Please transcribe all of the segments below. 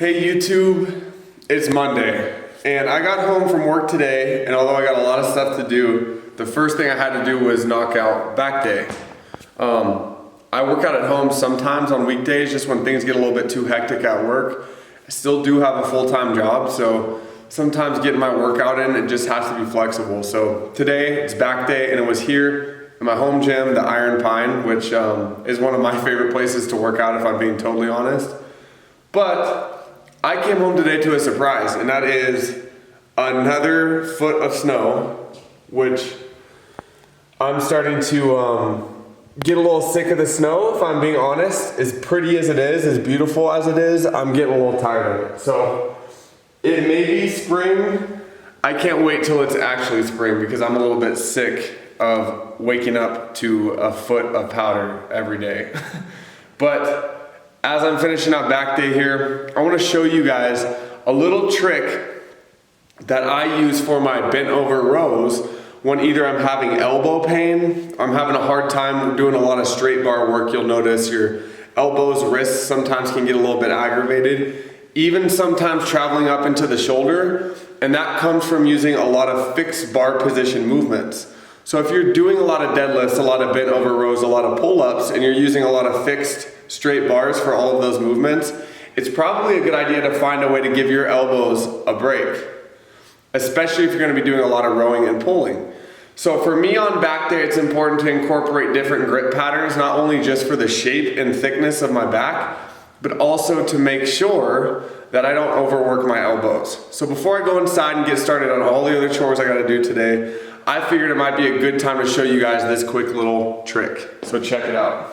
Hey YouTube, it's Monday, and I got home from work today, and although I got a lot of stuff to do, the first thing I had to do was knock out back day. I work out at home sometimes on weekdays, just when things get a little bit too hectic at work. I still do have a full-time job, so sometimes getting my workout in, it just has to be flexible. So today, it's back day, and it was here in my home gym, the Iron Pine, which is one of my favorite places to work out if I'm being totally honest. But I came home today to a surprise, and that is another foot of snow, which I'm starting to get a little sick of the snow, if I'm being honest. As pretty as it is, as beautiful as it is, I'm getting a little tired of it. So it may be spring. I can't wait till it's actually spring because I'm a little bit sick of waking up to a foot of powder every day. But as I'm finishing up back day here, I want to show you guys a little trick that I use for my bent over rows when either I'm having elbow pain, I'm having a hard time doing a lot of straight bar work. You'll notice your elbows, wrists sometimes can get a little bit aggravated, even sometimes traveling up into the shoulder, and that comes from using a lot of fixed bar position movements. So if you're doing a lot of deadlifts, a lot of bent over rows, a lot of pull-ups, and you're using a lot of fixed straight bars for all of those movements, it's probably a good idea to find a way to give your elbows a break, especially if you're going to be doing a lot of rowing and pulling. So for me on back day, it's important to incorporate different grip patterns, not only just for the shape and thickness of my back, but also to make sure that I don't overwork my elbows. So before I go inside and get started on all the other chores I got to do today, I figured it might be a good time to show you guys this quick little trick. So check it out.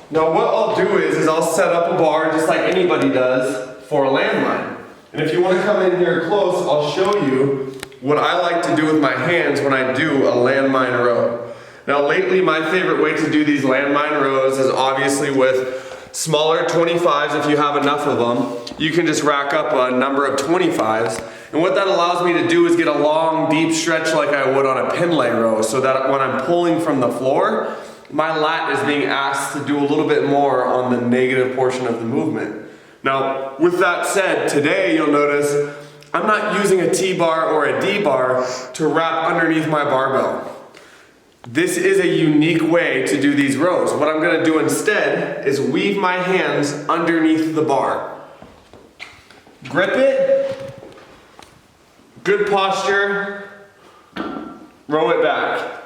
Now what I'll do is I'll set up a bar just like anybody does for a landmine. And if you want to come in here close, I'll show you what I like to do with my hands when I do a landmine row. Now lately my favorite way to do these landmine rows is obviously with smaller 25s if you have enough of them. You can just rack up a number of 25s. And what that allows me to do is get a long, deep stretch like I would on a pin lay row, so that when I'm pulling from the floor, my lat is being asked to do a little bit more on the negative portion of the movement. Now, with that said, today you'll notice I'm not using a T-bar or a D-bar to wrap underneath my barbell. This is a unique way to do these rows. What I'm gonna do instead is weave my hands underneath the bar. Grip it. Good posture, row it back.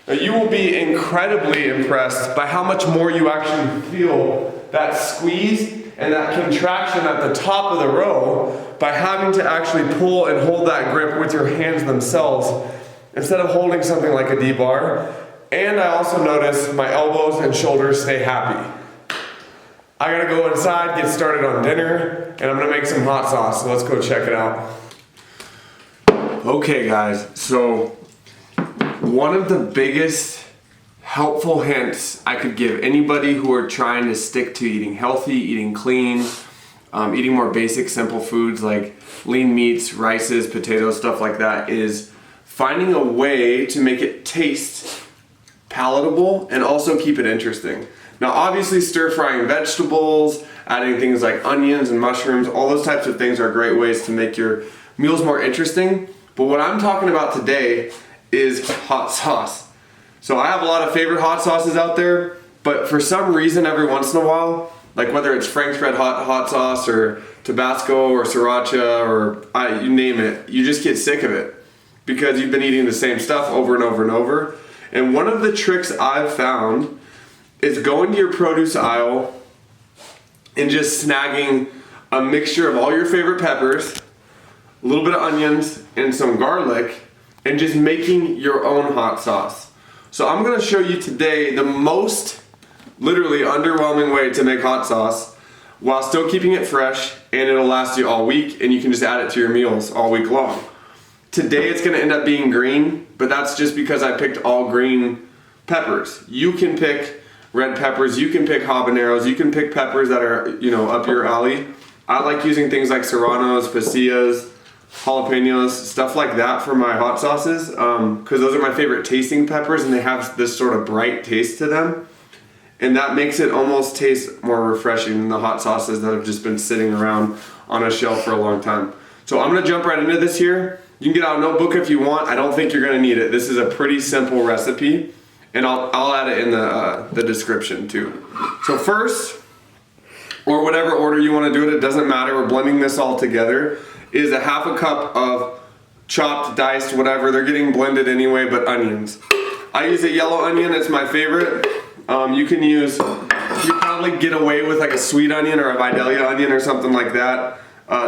Now you will be incredibly impressed by how much more you actually feel that squeeze and that contraction at the top of the row by having to actually pull and hold that grip with your hands themselves, instead of holding something like a D-bar. And I also notice my elbows and shoulders stay happy. I gotta go inside, get started on dinner, and I'm gonna make some hot sauce, so let's go check it out. Okay guys, so one of the biggest helpful hints I could give anybody who are trying to stick to eating healthy, eating clean, eating more basic simple foods like lean meats, rices, potatoes, stuff like that, is finding a way to make it taste palatable and also keep it interesting. Now obviously stir frying vegetables, adding things like onions and mushrooms, all those types of things are great ways to make your meals more interesting. But what I'm talking about today is hot sauce. So I have a lot of favorite hot sauces out there, but for some reason every once in a while, like whether it's Frank's Red Hot sauce or Tabasco or Sriracha or you name it, you just get sick of it, because you've been eating the same stuff over and over and over. And one of the tricks I've found is going to your produce aisle and just snagging a mixture of all your favorite peppers, a little bit of onions, and some garlic, and just making your own hot sauce. So I'm gonna show you today the most literally underwhelming way to make hot sauce while still keeping it fresh, and it'll last you all week, and you can just add it to your meals all week long. Today it's gonna end up being green, but that's just because I picked all green peppers. You can pick red peppers, you can pick habaneros, you can pick peppers that are, up your alley. I like using things like serranos, pasillas, jalapenos, stuff like that for my hot sauces, because those are my favorite tasting peppers and they have this sort of bright taste to them. And that makes it almost taste more refreshing than the hot sauces that have just been sitting around on a shelf for a long time. So I'm gonna jump right into this here. You can get out a notebook if you want. I don't think you're gonna need it. This is a pretty simple recipe, and I'll add it in the description too. So first, or whatever order you wanna do it, it doesn't matter. We're blending this all together. Is a half a cup of chopped, diced, whatever. They're getting blended anyway, but onions. I use a yellow onion, it's my favorite. You can use, you probably get away with like a sweet onion or a Vidalia onion or something like that.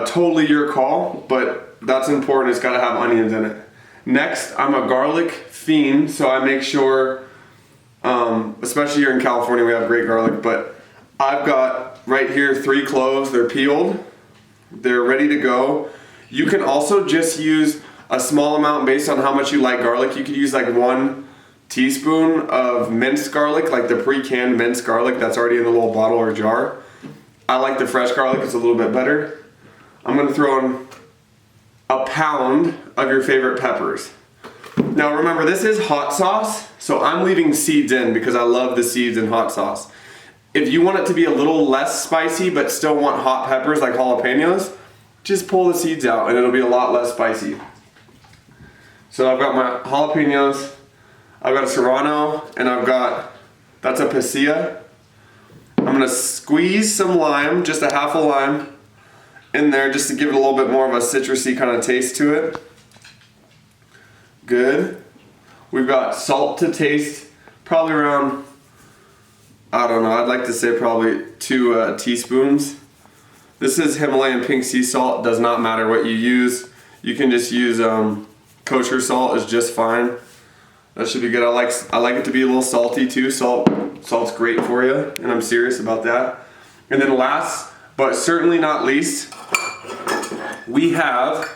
Totally your call, but that's important, it's gotta have onions in it. Next, I'm a garlic fiend, so I make sure, especially here in California we have great garlic, but I've got right here 3 cloves, they're peeled, they're ready to go. You can also just use a small amount based on how much you like garlic. You could use like 1 teaspoon of minced garlic, like the pre-canned minced garlic that's already in the little bottle or jar. I like the fresh garlic, it's a little bit better. I'm gonna throw in a pound of your favorite peppers. Now remember, this is hot sauce, so I'm leaving seeds in because I love the seeds in hot sauce. If you want it to be a little less spicy but still want hot peppers like jalapenos, just pull the seeds out and it'll be a lot less spicy. So I've got my jalapenos, I've got a serrano, and I've got, that's a pasilla. I'm gonna squeeze some lime, just a half a lime in there just to give it a little bit more of a citrusy kind of taste to it. Good. We've got salt to taste, probably around, I don't know, I'd like to say probably 2 teaspoons. This is Himalayan pink sea salt, does not matter what you use. You can just use kosher salt is just fine. That should be good. I like it to be a little salty too. Salt's great for you, and I'm serious about that. And then last, but certainly not least, we have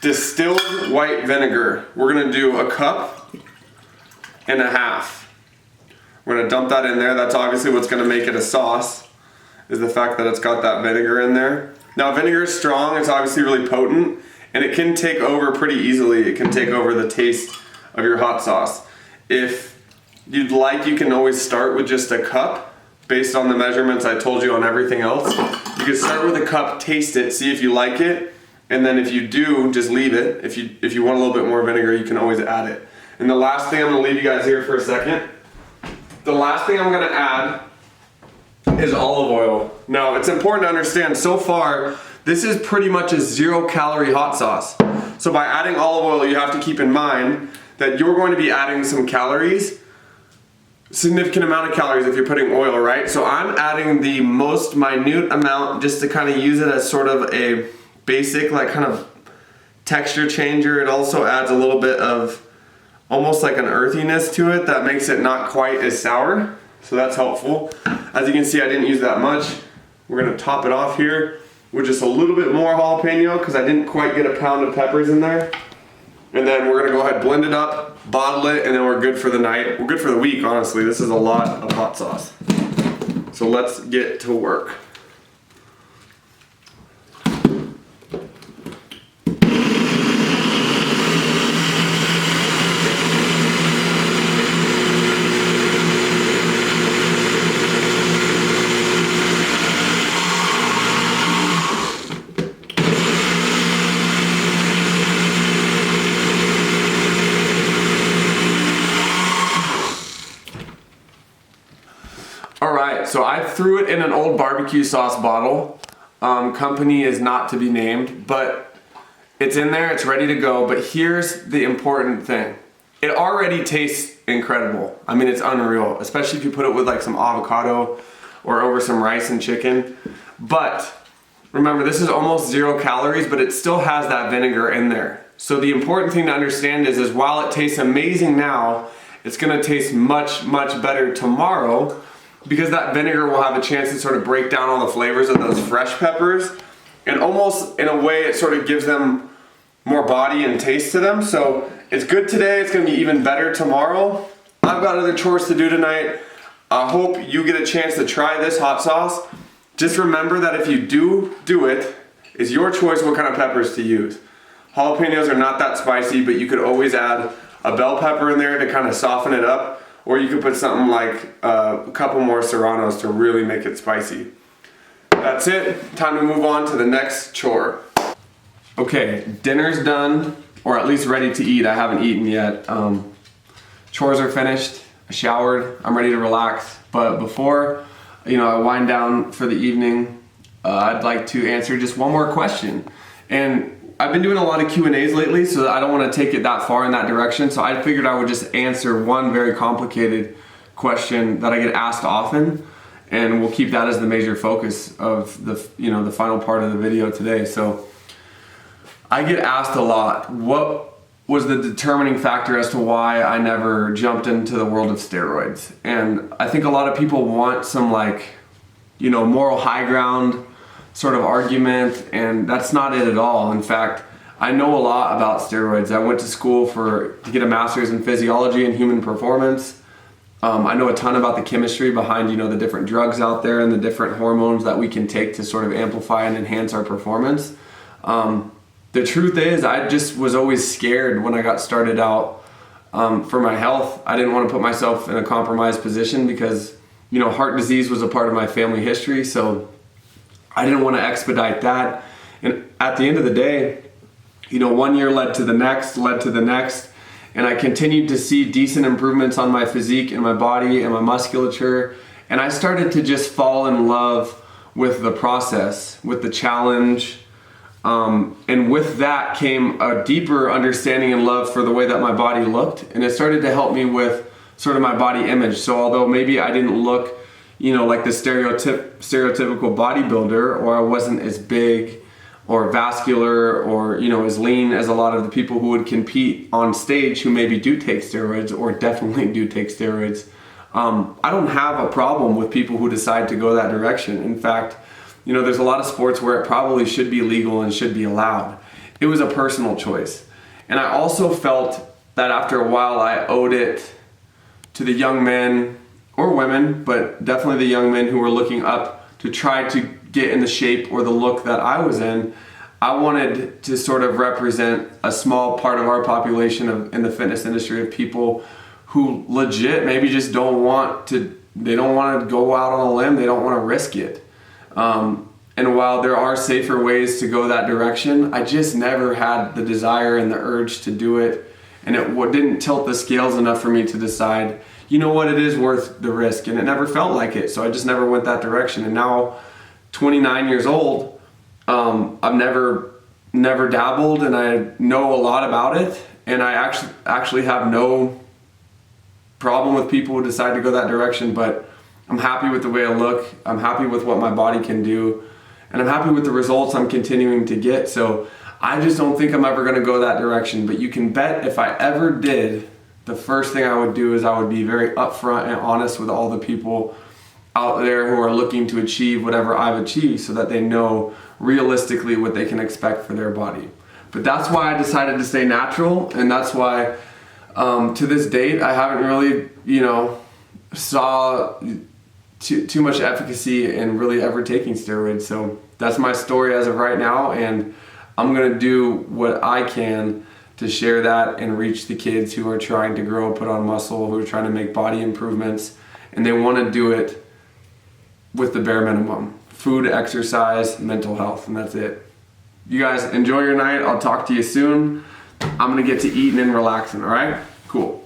distilled white vinegar. We're gonna do 1.5 cups. We're gonna dump that in there. That's obviously what's gonna make it a sauce, is the fact that it's got that vinegar in there. Now vinegar is strong, it's obviously really potent, and it can take over pretty easily. It can take over the taste of your hot sauce. If you'd like, you can always start with just 1 cup based on the measurements I told you on everything else. You can start with 1 cup, taste it, see if you like it, and then if you do, just leave it. If you want a little bit more vinegar, you can always add it. And the last thing, I'm gonna leave you guys here for a second. The last thing I'm gonna add is olive oil. Now, it's important to understand, so far, this is pretty much a 0-calorie hot sauce. So by adding olive oil, you have to keep in mind that you're going to be adding some calories, significant amount of calories if you're putting oil, right? So I'm adding the most minute amount just to kind of use it as sort of a basic, like kind of texture changer. It also adds a little bit of almost like an earthiness to it that makes it not quite as sour. So that's helpful. As you can see, I didn't use that much. We're gonna top it off here with just a little bit more jalapeno because I didn't quite get 1 pound of peppers in there. And then we're gonna go ahead, blend it up, bottle it, and then we're good for the night. We're good for the week, honestly. This is a lot of hot sauce. So let's get to work. Alright, so I threw it in an old barbecue sauce bottle. Company is not to be named, but it's in there, it's ready to go. But here's the important thing. It already tastes incredible. I mean, it's unreal, especially if you put it with like some avocado or over some rice and chicken. But remember, this is almost 0 calories, but it still has that vinegar in there. So the important thing to understand is while it tastes amazing now, it's gonna taste much, much better tomorrow, because that vinegar will have a chance to sort of break down all the flavors of those fresh peppers, and almost in a way it sort of gives them more body and taste to them. So it's good today, it's gonna be even better tomorrow. I've got other chores to do tonight. I hope you get a chance to try this hot sauce. Just remember that if you do it, it's your choice what kind of peppers to use. Jalapenos are not that spicy, but you could always add a bell pepper in there to kind of soften it up, or you could put something like a couple more serranos to really make it spicy. That's it. Time to move on to the next chore. Okay, dinner's done, or at least ready to eat. I haven't eaten yet. Chores are finished. I showered. I'm ready to relax. But before, I wind down for the evening, I'd like to answer just one more question. And I've been doing a lot of Q&As lately, so I don't want to take it that far in that direction. So I figured I would just answer one very complicated question that I get asked often, and we'll keep that as the major focus of the final part of the video today. So I get asked a lot, what was the determining factor as to why I never jumped into the world of steroids? And I think a lot of people want some moral high ground sort of argument, and that's not it at all. In fact, I know a lot about steroids. I went to school to get a master's in physiology and human performance. I know a ton about the chemistry behind the different drugs out there and the different hormones that we can take to sort of amplify and enhance our performance. The truth is, I just was always scared when I got started out for my health. I didn't want to put myself in a compromised position because heart disease was a part of my family history, so I didn't want to expedite that. And at the end of the day, 1 year led to the next, and I continued to see decent improvements on my physique and my body and my musculature. And I started to just fall in love with the process, with the challenge. And with that came a deeper understanding and love for the way that my body looked. And it started to help me with sort of my body image. So although maybe I didn't look like the stereotypical bodybuilder, or I wasn't as big or vascular or, as lean as a lot of the people who would compete on stage who maybe do take steroids or definitely do take steroids. I don't have a problem with people who decide to go that direction. In fact, there's a lot of sports where it probably should be legal and should be allowed. It was a personal choice. And I also felt that after a while I owed it to the young men or women, but definitely the young men who were looking up to try to get in the shape or the look that I was in. I wanted to sort of represent a small part of our population in the fitness industry of people who legit maybe just don't want to go out on a limb, they don't want to risk it. And while there are safer ways to go that direction, I just never had the desire and the urge to do it. And it didn't tilt the scales enough for me to decide, it is worth the risk. And it never felt like it. So I just never went that direction. And now, 29 years old, I've never dabbled, and I know a lot about it. And I actually have no problem with people who decide to go that direction, but I'm happy with the way I look. I'm happy with what my body can do. And I'm happy with the results I'm continuing to get. So I just don't think I'm ever going to go that direction. But you can bet if I ever did, the first thing I would do is I would be very upfront and honest with all the people out there who are looking to achieve whatever I've achieved, so that they know realistically what they can expect for their body. But that's why I decided to stay natural, and that's why to this date I haven't really, saw too much efficacy in really ever taking steroids. So that's my story as of right now, and I'm gonna do what I can to share that and reach the kids who are trying to grow, put on muscle, who are trying to make body improvements, and they want to do it with the bare minimum: food, exercise, mental health, and that's it. You guys enjoy your night. I'll talk to you soon. I'm gonna get to eating and relaxing, all right? Cool.